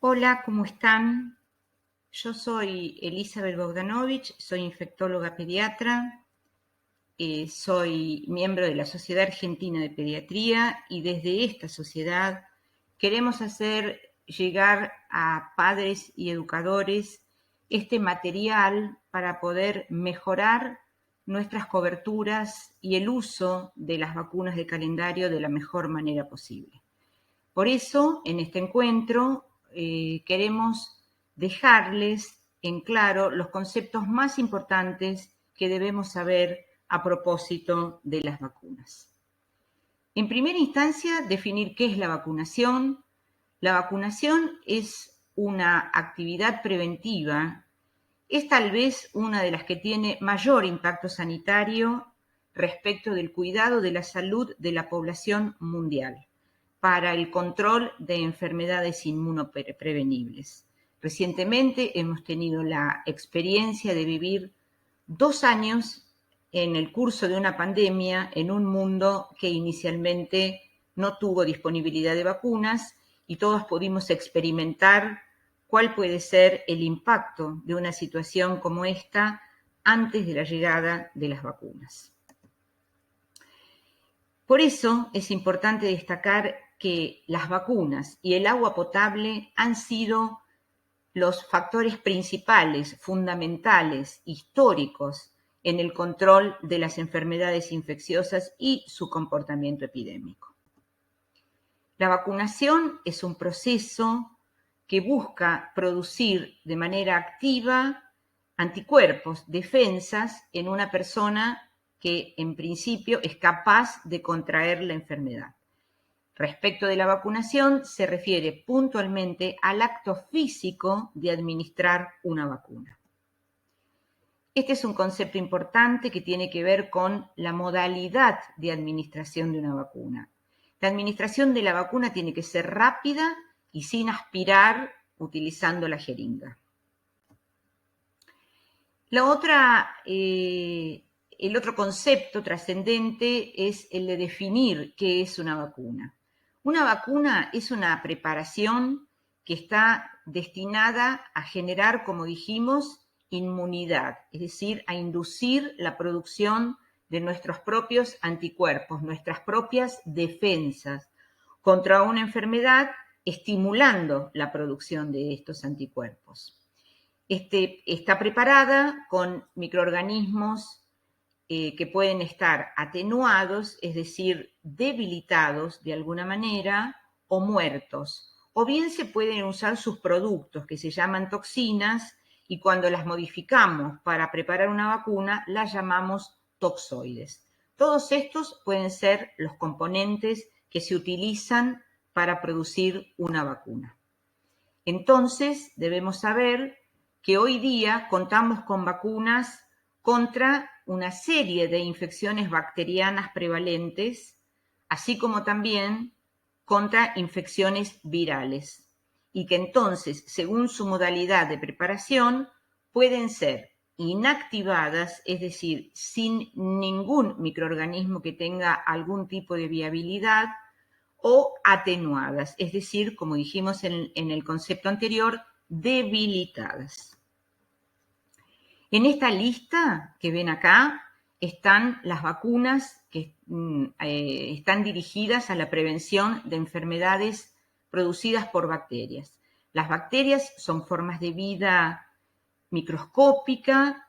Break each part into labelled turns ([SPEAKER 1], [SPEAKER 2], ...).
[SPEAKER 1] Hola, ¿cómo están? Yo soy Elizabeth Bogdanovich, soy infectóloga pediatra, soy miembro de la Sociedad Argentina de Pediatría y desde esta sociedad queremos hacer llegar a padres y educadores este material para poder mejorar nuestras coberturas y el uso de las vacunas de calendario de la mejor manera posible. Por eso, en este encuentro, queremos dejarles en claro los conceptos más importantes que debemos saber a propósito de las vacunas. En primera instancia, definir qué es la vacunación. La vacunación es una actividad preventiva, es tal vez una de las que tiene mayor impacto sanitario respecto del cuidado de la salud de la población mundial para el control de enfermedades inmunoprevenibles. Recientemente hemos tenido la experiencia de vivir 2 años en el curso de una pandemia en un mundo que inicialmente no tuvo disponibilidad de vacunas y todos pudimos experimentar cuál puede ser el impacto de una situación como esta antes de la llegada de las vacunas. Por eso es importante destacar que las vacunas y el agua potable han sido los factores principales, fundamentales, históricos en el control de las enfermedades infecciosas y su comportamiento epidémico. La vacunación es un proceso que busca producir de manera activa anticuerpos, defensas en una persona que en principio es capaz de contraer la enfermedad. Respecto de la vacunación, se refiere puntualmente al acto físico de administrar una vacuna. Este es un concepto importante que tiene que ver con la modalidad de administración de una vacuna. La administración de la vacuna tiene que ser rápida y sin aspirar utilizando la jeringa. El otro concepto trascendente es el de definir qué es una vacuna. Una vacuna es una preparación que está destinada a generar, como dijimos, inmunidad, es decir, a inducir la producción de nuestros propios anticuerpos, nuestras propias defensas contra una enfermedad, estimulando la producción de estos anticuerpos. Está preparada con microorganismos que pueden estar atenuados, es decir, debilitados de alguna manera, o muertos. O bien se pueden usar sus productos, que se llaman toxinas, y cuando las modificamos para preparar una vacuna, las llamamos toxoides. Todos estos pueden ser los componentes que se utilizan para producir una vacuna. Entonces, debemos saber que hoy día contamos con vacunas contra una serie de infecciones bacterianas prevalentes, así como también contra infecciones virales, y que entonces, según su modalidad de preparación, pueden ser inactivadas, es decir, sin ningún microorganismo que tenga algún tipo de viabilidad, o atenuadas, es decir, como dijimos en el concepto anterior, debilitadas. En esta lista que ven acá están las vacunas que están dirigidas a la prevención de enfermedades producidas por bacterias. Las bacterias son formas de vida microscópica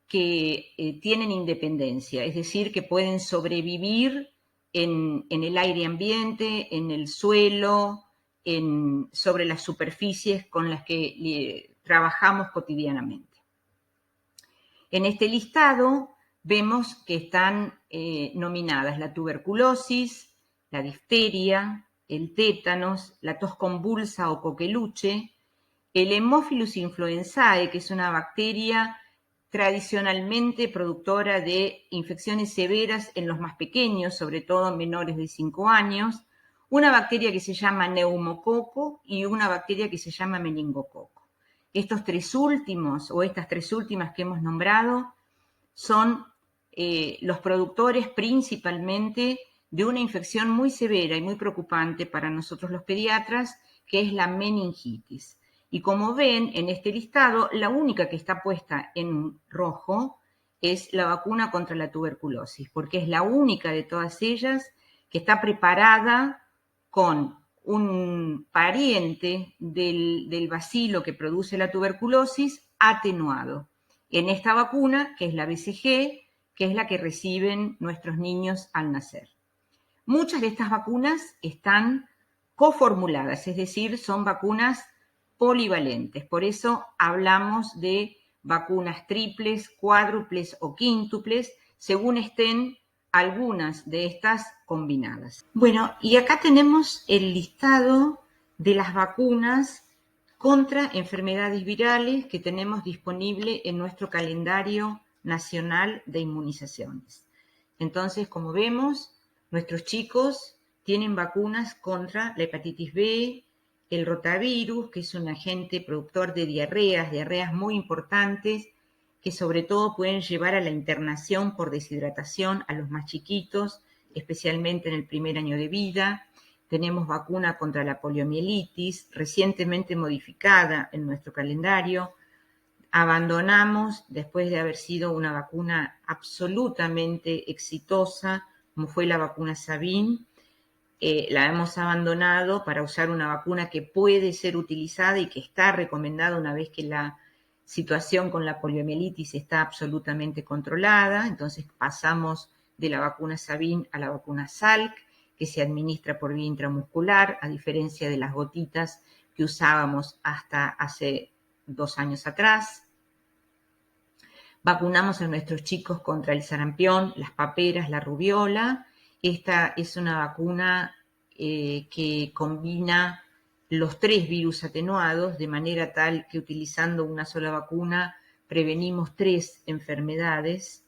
[SPEAKER 1] que tienen independencia, es decir, que pueden sobrevivir en el aire ambiente, en el suelo, sobre las superficies con las que trabajamos cotidianamente. En este listado vemos que están nominadas la tuberculosis, la difteria, el tétanos, la tos convulsa o coqueluche, el Haemophilus influenzae, que es una bacteria tradicionalmente productora de infecciones severas en los más pequeños, sobre todo menores de 5 años, una bacteria que se llama neumococo y una bacteria que se llama meningococo. Estos tres últimos, o estas tres últimas que hemos nombrado, son los productores principalmente de una infección muy severa y muy preocupante para nosotros los pediatras, que es la meningitis. Y como ven en este listado, la única que está puesta en rojo es la vacuna contra la tuberculosis, porque es la única de todas ellas que está preparada con un pariente del bacilo que produce la tuberculosis atenuado. En esta vacuna, que es la BCG, que es la que reciben nuestros niños al nacer. Muchas de estas vacunas están coformuladas, es decir, son vacunas polivalentes. Por eso hablamos de vacunas triples, cuádruples o quíntuples, según estén algunas de estas combinadas. Bueno, y acá tenemos el listado de las vacunas contra enfermedades virales que tenemos disponible en nuestro calendario nacional de inmunizaciones. Entonces, como vemos, nuestros chicos tienen vacunas contra la hepatitis B, el rotavirus, que es un agente productor de diarreas muy importantes, que sobre todo pueden llevar a la internación por deshidratación a los más chiquitos, especialmente en el primer año de vida. Tenemos vacuna contra la poliomielitis, recientemente modificada en nuestro calendario. Abandonamos, después de haber sido una vacuna absolutamente exitosa, como fue la vacuna Sabin, la hemos abandonado para usar una vacuna que puede ser utilizada y que está recomendada una vez que la situación con la poliomielitis está absolutamente controlada. Entonces pasamos de la vacuna Sabin a la vacuna Salk, que se administra por vía intramuscular, a diferencia de las gotitas que usábamos hasta hace 2 años atrás. Vacunamos a nuestros chicos contra el sarampión, las paperas, la rubiola. Esta es una vacuna que combina los 3 virus atenuados, de manera tal que utilizando una sola vacuna prevenimos 3 enfermedades.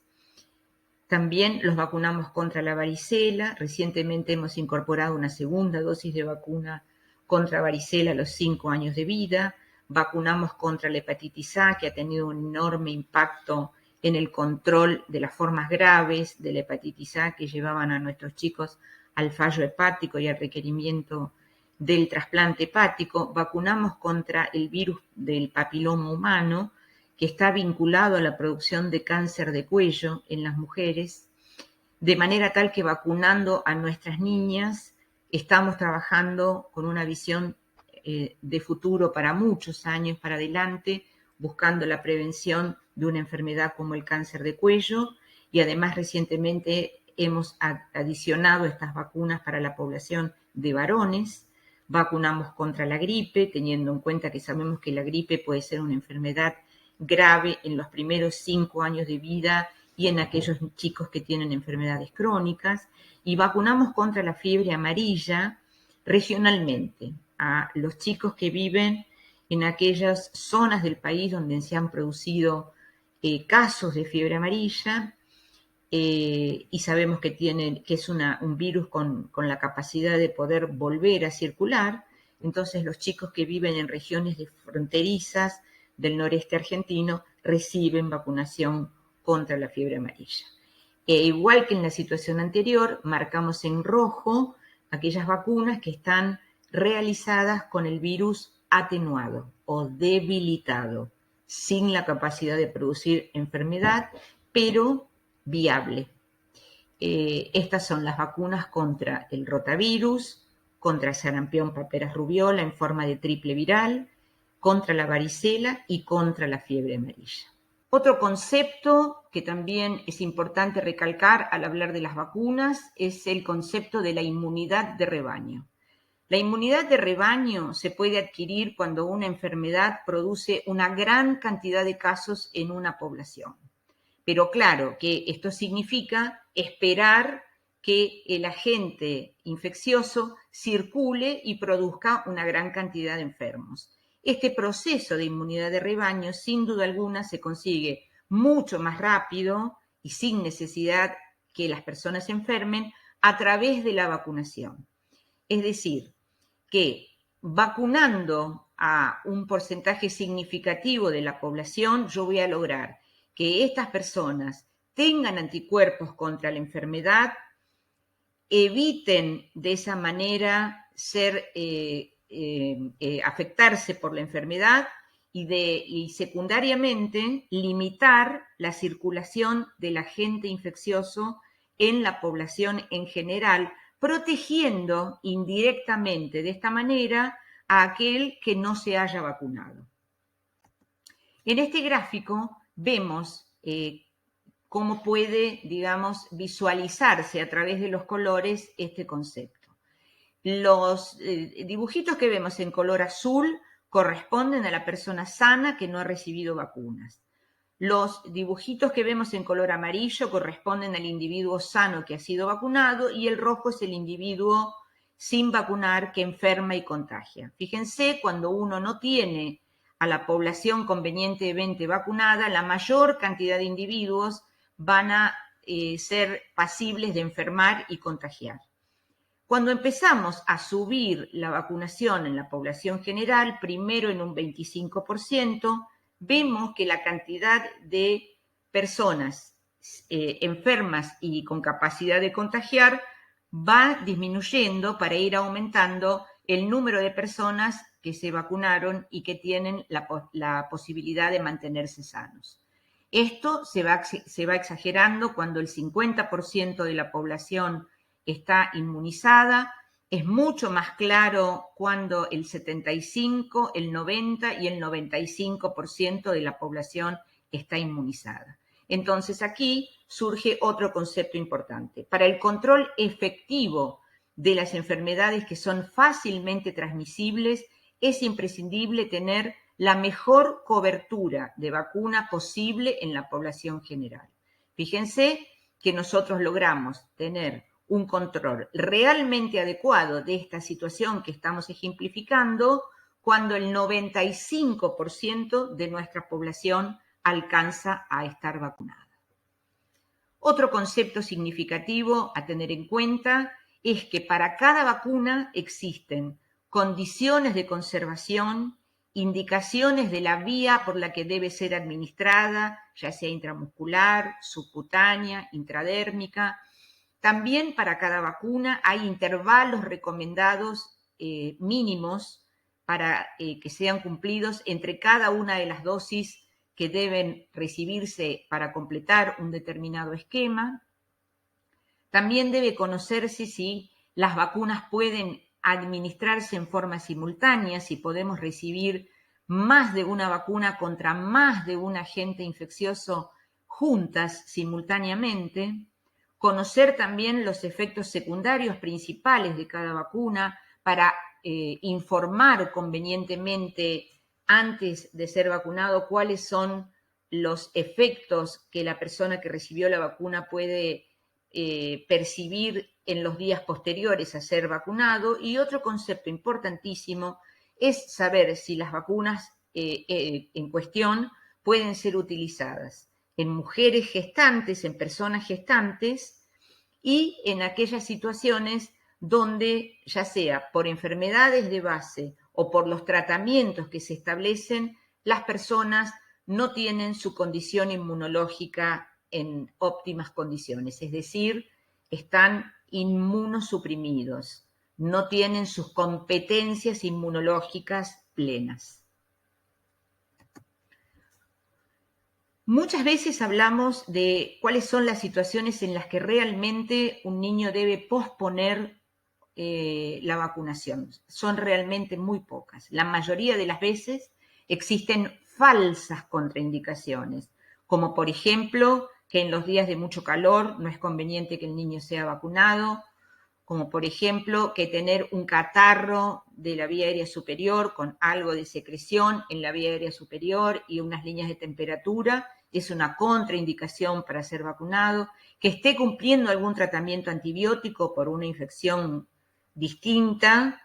[SPEAKER 1] También los vacunamos contra la varicela. Recientemente hemos incorporado una segunda dosis de vacuna contra varicela a los 5 años de vida. Vacunamos contra la hepatitis A, que ha tenido un enorme impacto en el control de las formas graves de la hepatitis A que llevaban a nuestros chicos al fallo hepático y al requerimiento del trasplante hepático. Vacunamos contra el virus del papiloma humano, que está vinculado a la producción de cáncer de cuello en las mujeres, de manera tal que vacunando a nuestras niñas estamos trabajando con una visión de futuro para muchos años para adelante, buscando la prevención de una enfermedad como el cáncer de cuello, y además recientemente hemos adicionado estas vacunas para la población de varones. Vacunamos contra la gripe, teniendo en cuenta que sabemos que la gripe puede ser una enfermedad grave en los primeros 5 años de vida y en aquellos chicos que tienen enfermedades crónicas. Y vacunamos contra la fiebre amarilla regionalmente a los chicos que viven en aquellas zonas del país donde se han producido casos de fiebre amarilla, y sabemos que es un virus con la capacidad de poder volver a circular. Entonces los chicos que viven en regiones fronterizas del noreste argentino reciben vacunación contra la fiebre amarilla. Igual que en la situación anterior, marcamos en rojo aquellas vacunas que están realizadas con el virus atenuado o debilitado, sin la capacidad de producir enfermedad, pero viable. Estas son las vacunas contra el rotavirus, contra el sarampión, paperas, rubiola en forma de triple viral, contra la varicela y contra la fiebre amarilla. Otro concepto que también es importante recalcar al hablar de las vacunas es el concepto de la inmunidad de rebaño. La inmunidad de rebaño se puede adquirir cuando una enfermedad produce una gran cantidad de casos en una población. Pero claro que esto significa esperar que el agente infeccioso circule y produzca una gran cantidad de enfermos. Este proceso de inmunidad de rebaño, sin duda alguna, se consigue mucho más rápido y sin necesidad que las personas se enfermen a través de la vacunación. Es decir, que vacunando a un porcentaje significativo de la población, yo voy a lograr que estas personas tengan anticuerpos contra la enfermedad, eviten de esa manera ser afectarse por la enfermedad y secundariamente limitar la circulación del agente infeccioso en la población en general, protegiendo indirectamente de esta manera a aquel que no se haya vacunado. En este gráfico vemos cómo puede, digamos, visualizarse a través de los colores este concepto. Los dibujitos que vemos en color azul corresponden a la persona sana que no ha recibido vacunas. Los dibujitos que vemos en color amarillo corresponden al individuo sano que ha sido vacunado y el rojo es el individuo sin vacunar que enferma y contagia. Fíjense, cuando uno no tiene a la población convenientemente vacunada, la mayor cantidad de individuos van a ser pasibles de enfermar y contagiar. Cuando empezamos a subir la vacunación en la población general, primero en un 25%, vemos que la cantidad de personas enfermas y con capacidad de contagiar va disminuyendo para ir aumentando el número de personas que se vacunaron y que tienen la posibilidad de mantenerse sanos. Esto se va exagerando cuando el 50% de la población está inmunizada. Es mucho más claro cuando el 75, el 90 y el 95% de la población está inmunizada. Entonces aquí surge otro concepto importante. Para el control efectivo de las enfermedades que son fácilmente transmisibles, es imprescindible tener la mejor cobertura de vacuna posible en la población general. Fíjense que nosotros logramos tener un control realmente adecuado de esta situación que estamos ejemplificando cuando el 95% de nuestra población alcanza a estar vacunada. Otro concepto significativo a tener en cuenta es que para cada vacuna existen condiciones de conservación, indicaciones de la vía por la que debe ser administrada, ya sea intramuscular, subcutánea, intradérmica. También para cada vacuna hay intervalos recomendados mínimos para que sean cumplidos entre cada una de las dosis que deben recibirse para completar un determinado esquema. También debe conocerse si las vacunas pueden administrarse en forma simultánea, si podemos recibir más de una vacuna contra más de un agente infeccioso juntas simultáneamente. Conocer también los efectos secundarios principales de cada vacuna para informar convenientemente antes de ser vacunado cuáles son los efectos que la persona que recibió la vacuna puede percibir en los días posteriores a ser vacunado. Y otro concepto importantísimo es saber si las vacunas en cuestión pueden ser utilizadas en mujeres gestantes, en personas gestantes y en aquellas situaciones donde, ya sea por enfermedades de base o por los tratamientos que se establecen, las personas no tienen su condición inmunológica en óptimas condiciones, es decir, están inmunosuprimidos, no tienen sus competencias inmunológicas plenas. Muchas veces hablamos de cuáles son las situaciones en las que realmente un niño debe posponer la vacunación. Son realmente muy pocas. La mayoría de las veces existen falsas contraindicaciones, como por ejemplo que en los días de mucho calor no es conveniente que el niño sea vacunado, como por ejemplo que tener un catarro de la vía aérea superior con algo de secreción en la vía aérea superior y unas líneas de temperatura es una contraindicación para ser vacunado, que esté cumpliendo algún tratamiento antibiótico por una infección distinta,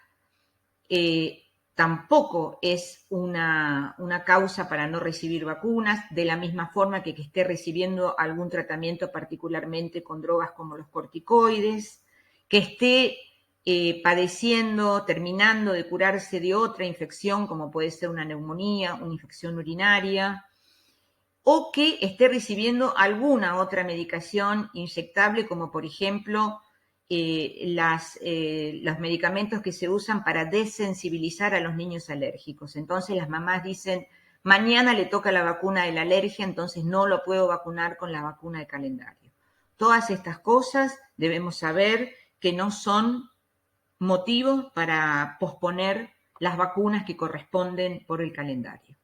[SPEAKER 1] tampoco es una causa para no recibir vacunas, de la misma forma que esté recibiendo algún tratamiento particularmente con drogas como los corticoides, que esté padeciendo, terminando de curarse de otra infección como puede ser una neumonía, una infección urinaria, o que esté recibiendo alguna otra medicación inyectable como por ejemplo los medicamentos que se usan para desensibilizar a los niños alérgicos. Entonces las mamás dicen, mañana le toca la vacuna de la alergia, entonces no lo puedo vacunar con la vacuna de calendario. Todas estas cosas debemos saber que no son motivos para posponer las vacunas que corresponden por el calendario.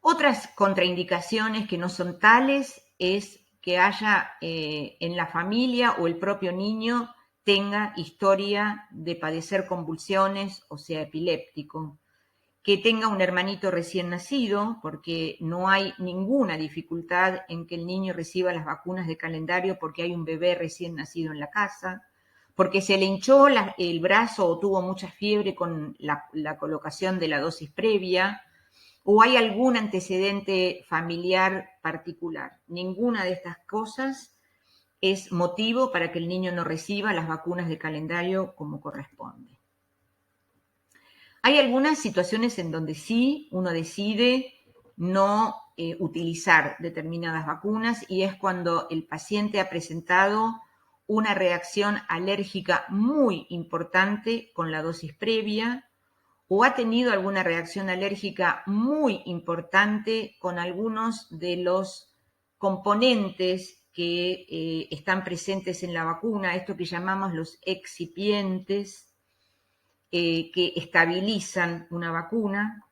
[SPEAKER 1] Otras contraindicaciones que no son tales es que haya en la familia o el propio niño tenga historia de padecer convulsiones o sea epiléptico, que tenga un hermanito recién nacido, porque no hay ninguna dificultad en que el niño reciba las vacunas de calendario porque hay un bebé recién nacido en la casa, porque se le hinchó el brazo o tuvo mucha fiebre con la colocación de la dosis previa, o hay algún antecedente familiar particular. Ninguna de estas cosas es motivo para que el niño no reciba las vacunas de calendario como corresponde. Hay algunas situaciones en donde sí uno decide no utilizar determinadas vacunas y es cuando el paciente ha presentado una reacción alérgica muy importante con la dosis previa o ha tenido alguna reacción alérgica muy importante con algunos de los componentes que están presentes en la vacuna, esto que llamamos los excipientes, que estabilizan una vacuna,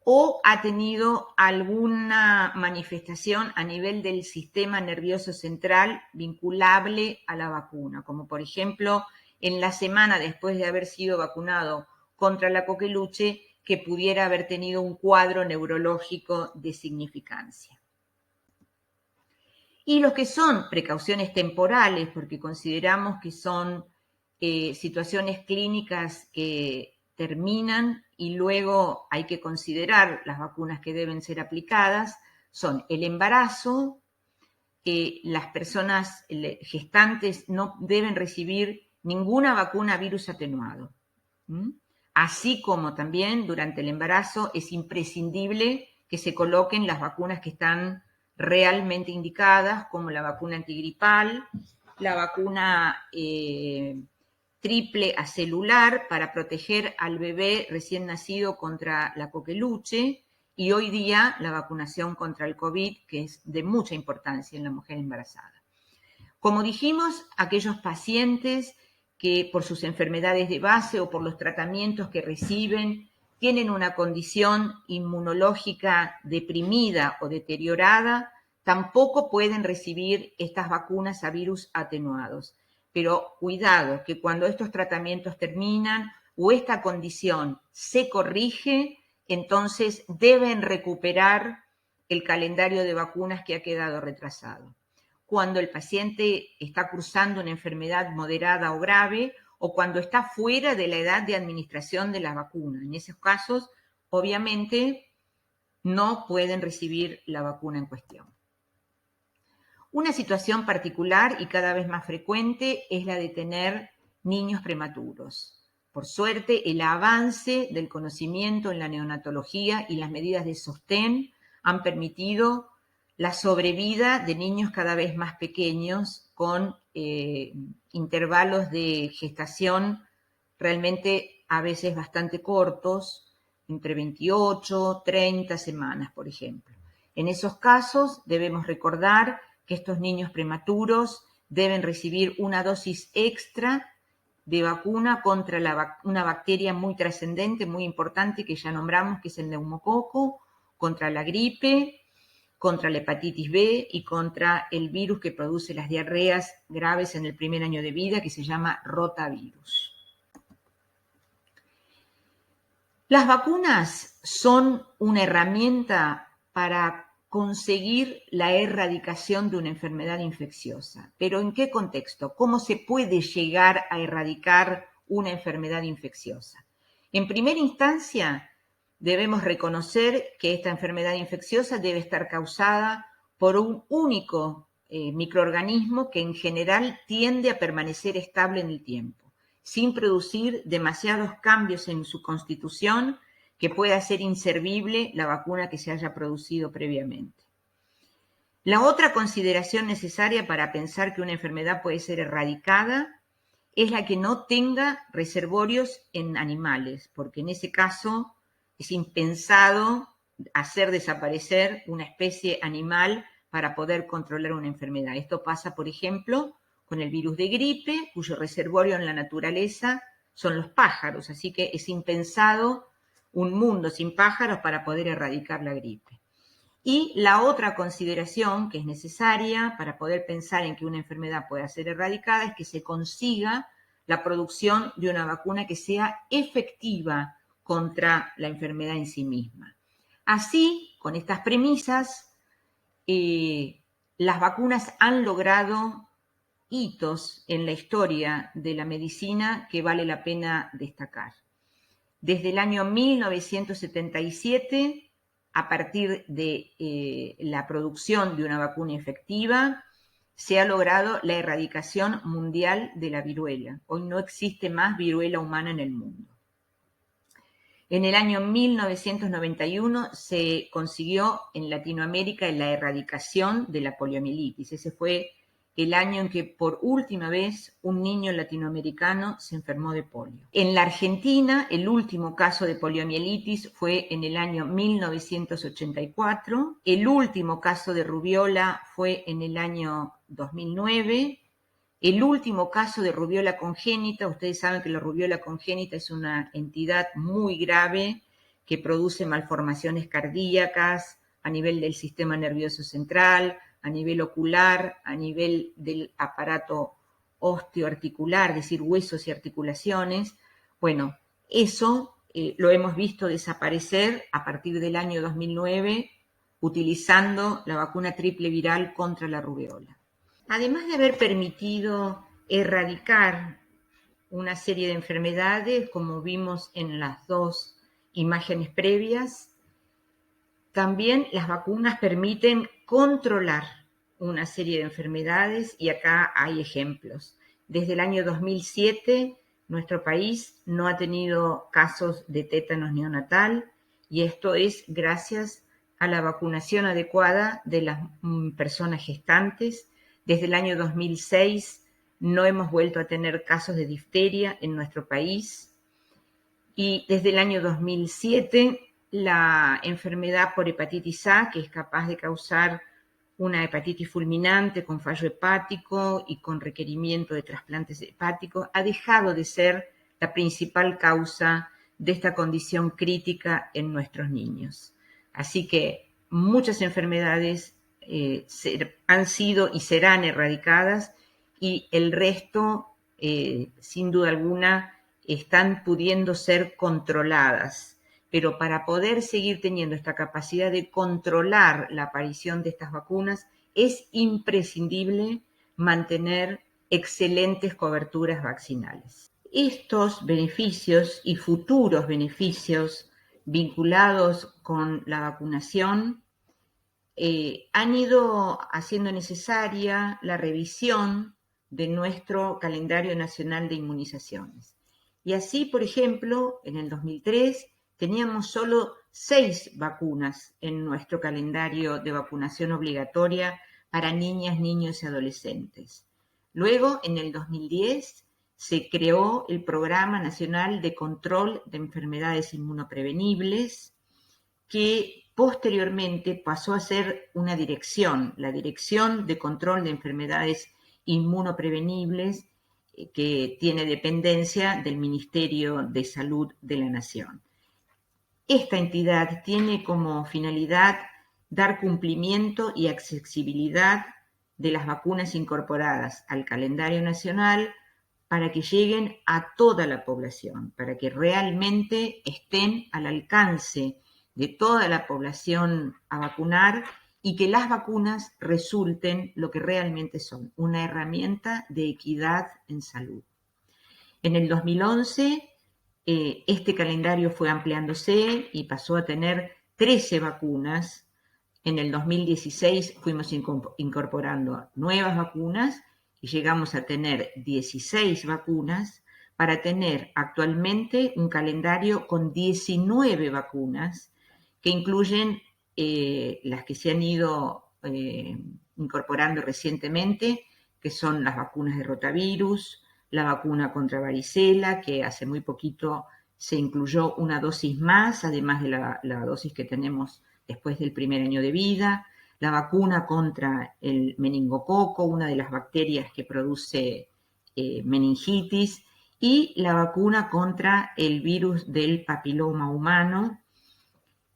[SPEAKER 1] o ha tenido alguna manifestación a nivel del sistema nervioso central vinculable a la vacuna, como por ejemplo en la semana después de haber sido vacunado contra la coqueluche, que pudiera haber tenido un cuadro neurológico de significancia. Y los que son precauciones temporales, porque consideramos que son situaciones clínicas que terminan y luego hay que considerar las vacunas que deben ser aplicadas, son el embarazo, las personas gestantes no deben recibir ninguna vacuna virus atenuado. Así como también durante el embarazo es imprescindible que se coloquen las vacunas que están realmente indicadas, como la vacuna antigripal, la vacuna triple acelular para proteger al bebé recién nacido contra la coqueluche, y hoy día la vacunación contra el COVID, que es de mucha importancia en la mujer embarazada. Como dijimos, aquellos pacientes que por sus enfermedades de base o por los tratamientos que reciben tienen una condición inmunológica deprimida o deteriorada, tampoco pueden recibir estas vacunas a virus atenuados. Pero cuidado, que cuando estos tratamientos terminan o esta condición se corrige, entonces deben recuperar el calendario de vacunas que ha quedado retrasado. Cuando el paciente está cursando una enfermedad moderada o grave o cuando está fuera de la edad de administración de la vacuna. En esos casos, obviamente, no pueden recibir la vacuna en cuestión. Una situación particular y cada vez más frecuente es la de tener niños prematuros. Por suerte, el avance del conocimiento en la neonatología y las medidas de sostén han permitido la sobrevida de niños cada vez más pequeños con intervalos de gestación realmente a veces bastante cortos, entre 28, 30 semanas, por ejemplo. En esos casos debemos recordar que estos niños prematuros deben recibir una dosis extra de vacuna contra una bacteria muy trascendente, muy importante que ya nombramos, que es el neumococo, contra la gripe, contra la hepatitis B y contra el virus que produce las diarreas graves en el primer año de vida, que se llama rotavirus. Las vacunas son una herramienta para conseguir la erradicación de una enfermedad infecciosa. ¿Pero en qué contexto? ¿Cómo se puede llegar a erradicar una enfermedad infecciosa? En primera instancia, debemos reconocer que esta enfermedad infecciosa debe estar causada por un único microorganismo que en general tiende a permanecer estable en el tiempo, sin producir demasiados cambios en su constitución que pueda hacer inservible la vacuna que se haya producido previamente. La otra consideración necesaria para pensar que una enfermedad puede ser erradicada es la que no tenga reservorios en animales, porque en ese caso es impensado hacer desaparecer una especie animal para poder controlar una enfermedad. Esto pasa, por ejemplo, con el virus de gripe, cuyo reservorio en la naturaleza son los pájaros, así que es impensado un mundo sin pájaros para poder erradicar la gripe. Y la otra consideración que es necesaria para poder pensar en que una enfermedad pueda ser erradicada es que se consiga la producción de una vacuna que sea efectiva contra la enfermedad en sí misma. Así, con estas premisas, las vacunas han logrado hitos en la historia de la medicina que vale la pena destacar. Desde el año 1977, a partir de la producción de una vacuna efectiva, se ha logrado la erradicación mundial de la viruela. Hoy no existe más viruela humana en el mundo. En el año 1991 se consiguió en Latinoamérica la erradicación de la poliomielitis. Ese fue el año en que por última vez un niño latinoamericano se enfermó de polio. En la Argentina, el último caso de poliomielitis fue en el año 1984. El último caso de rubiola fue en el año 2009. El último caso de rubiola congénita, ustedes saben que la rubiola congénita es una entidad muy grave que produce malformaciones cardíacas a nivel del sistema nervioso central, a nivel ocular, a nivel del aparato osteoarticular, es decir, huesos y articulaciones. Bueno, eso lo hemos visto desaparecer a partir del año 2009 utilizando la vacuna triple viral contra la rubiola. Además de haber permitido erradicar una serie de enfermedades, como vimos en las dos imágenes previas, también las vacunas permiten controlar una serie de enfermedades y acá hay ejemplos. Desde el año 2007, nuestro país no ha tenido casos de tétanos neonatal y esto es gracias a la vacunación adecuada de las personas gestantes. Desde el año 2006 no hemos vuelto a tener casos de difteria en nuestro país y desde el año 2007 la enfermedad por hepatitis A, que es capaz de causar una hepatitis fulminante con fallo hepático y con requerimiento de trasplantes hepáticos, ha dejado de ser la principal causa de esta condición crítica en nuestros niños. Así que muchas enfermedades han sido y serán erradicadas y el resto, sin duda alguna, están pudiendo ser controladas. Pero para poder seguir teniendo esta capacidad de controlar la aparición de estas vacunas, es imprescindible mantener excelentes coberturas vaccinales. Estos beneficios y futuros beneficios vinculados con la vacunación han ido haciendo necesaria la revisión de nuestro calendario nacional de inmunizaciones. Y así, por ejemplo, en el 2003 teníamos solo 6 vacunas en nuestro calendario de vacunación obligatoria para niñas, niños y adolescentes. Luego, en el 2010, se creó el Programa Nacional de Control de Enfermedades Inmunoprevenibles, que posteriormente pasó a ser una dirección, la Dirección de Control de Enfermedades Inmunoprevenibles, que tiene dependencia del Ministerio de Salud de la Nación. Esta entidad tiene como finalidad dar cumplimiento y accesibilidad de las vacunas incorporadas al calendario nacional para que lleguen a toda la población, para que realmente estén al alcance de toda la población a vacunar y que las vacunas resulten lo que realmente son, una herramienta de equidad en salud. En el 2011, este calendario fue ampliándose y pasó a tener 13 vacunas. En el 2016 fuimos incorporando nuevas vacunas y llegamos a tener 16 vacunas para tener actualmente un calendario con 19 vacunas que incluyen las que se han ido incorporando recientemente, que son las vacunas de rotavirus, la vacuna contra varicela, que hace muy poquito se incluyó una dosis más, además de la dosis que tenemos después del primer año de vida, la vacuna contra el meningococo, una de las bacterias que produce meningitis, y la vacuna contra el virus del papiloma humano,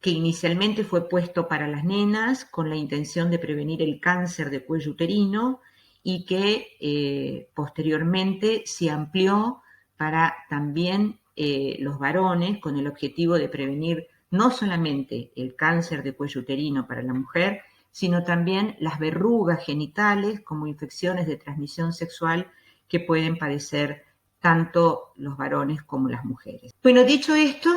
[SPEAKER 1] que inicialmente fue puesto para las nenas con la intención de prevenir el cáncer de cuello uterino y que posteriormente se amplió para también los varones con el objetivo de prevenir no solamente el cáncer de cuello uterino para la mujer, sino también las verrugas genitales como infecciones de transmisión sexual que pueden padecer tanto los varones como las mujeres. Bueno, dicho esto,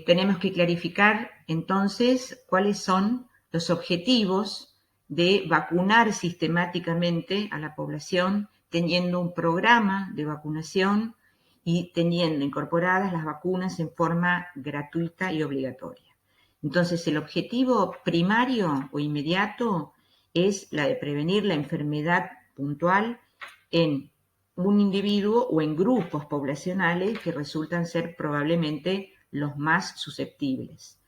[SPEAKER 1] tenemos que clarificar entonces cuáles son los objetivos de vacunar sistemáticamente a la población, teniendo un programa de vacunación y teniendo incorporadas las vacunas en forma gratuita y obligatoria. Entonces, el objetivo primario o inmediato es la de prevenir la enfermedad puntual en un individuo o en grupos poblacionales que resultan ser probablemente los más susceptibles.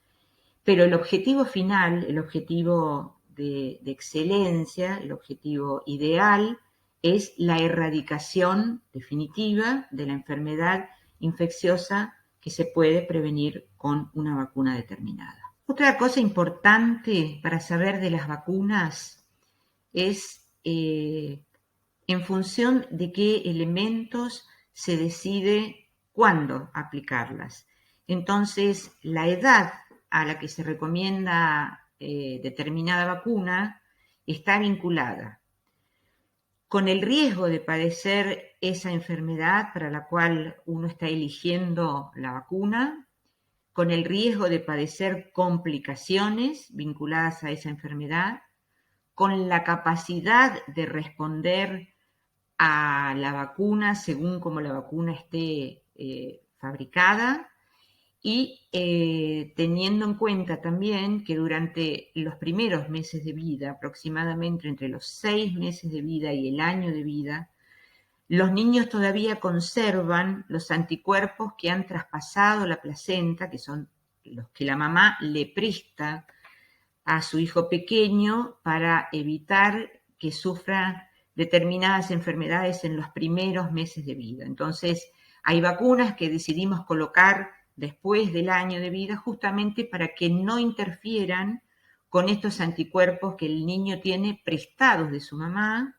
[SPEAKER 1] Pero el objetivo final, el objetivo de excelencia, el objetivo ideal, es la erradicación definitiva de la enfermedad infecciosa que se puede prevenir con una vacuna determinada. Otra cosa importante para saber de las vacunas es en función de qué elementos se decide cuándo aplicarlas. Entonces, la edad a la que se recomienda determinada vacuna está vinculada con el riesgo de padecer esa enfermedad para la cual uno está eligiendo la vacuna, con el riesgo de padecer complicaciones vinculadas a esa enfermedad, con la capacidad de responder a la vacuna según como la vacuna esté fabricada y teniendo en cuenta también que durante los primeros meses de vida, aproximadamente entre los 6 meses de vida y el año de vida, los niños todavía conservan los anticuerpos que han traspasado la placenta, que son los que la mamá le presta a su hijo pequeño para evitar que sufra determinadas enfermedades en los primeros meses de vida. Entonces, hay vacunas que decidimos colocar después del año de vida justamente para que no interfieran con estos anticuerpos que el niño tiene prestados de su mamá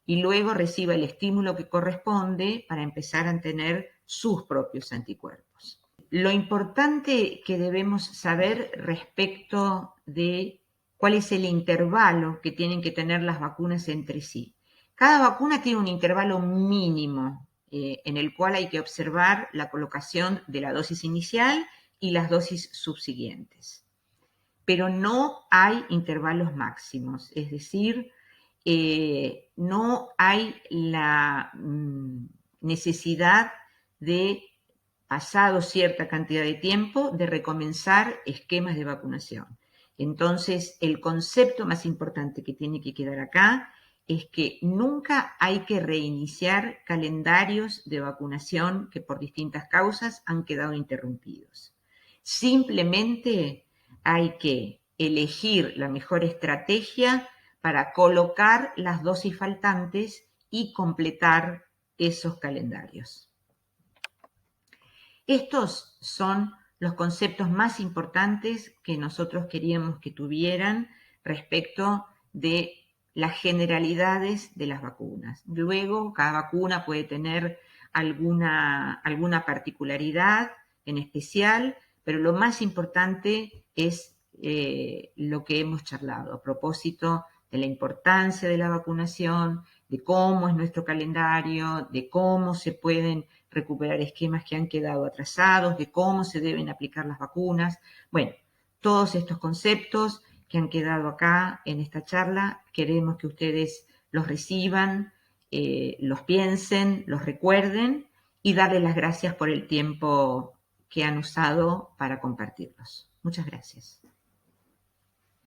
[SPEAKER 1] y luego reciba el estímulo que corresponde para empezar a tener sus propios anticuerpos. Lo importante que debemos saber respecto de cuál es el intervalo que tienen que tener las vacunas entre sí. Cada vacuna tiene un intervalo mínimo en el cual hay que observar la colocación de la dosis inicial y las dosis subsiguientes. Pero no hay intervalos máximos, es decir, no hay la necesidad de, pasado cierta cantidad de tiempo, de recomenzar esquemas de vacunación. Entonces, el concepto más importante que tiene que quedar acá es que nunca hay que reiniciar calendarios de vacunación que por distintas causas han quedado interrumpidos. Simplemente hay que elegir la mejor estrategia para colocar las dosis faltantes y completar esos calendarios. Estos son los conceptos más importantes que nosotros queríamos que tuvieran respecto de las generalidades de las vacunas. Luego, cada vacuna puede tener alguna particularidad en especial, pero lo más importante es lo que hemos charlado a propósito de la importancia de la vacunación, de cómo es nuestro calendario, de cómo se pueden recuperar esquemas que han quedado atrasados, de cómo se deben aplicar las vacunas. Bueno, todos estos conceptos que han quedado acá en esta charla, queremos que ustedes los reciban, los piensen, los recuerden y darles las gracias por el tiempo que han usado para compartirlos. Muchas gracias.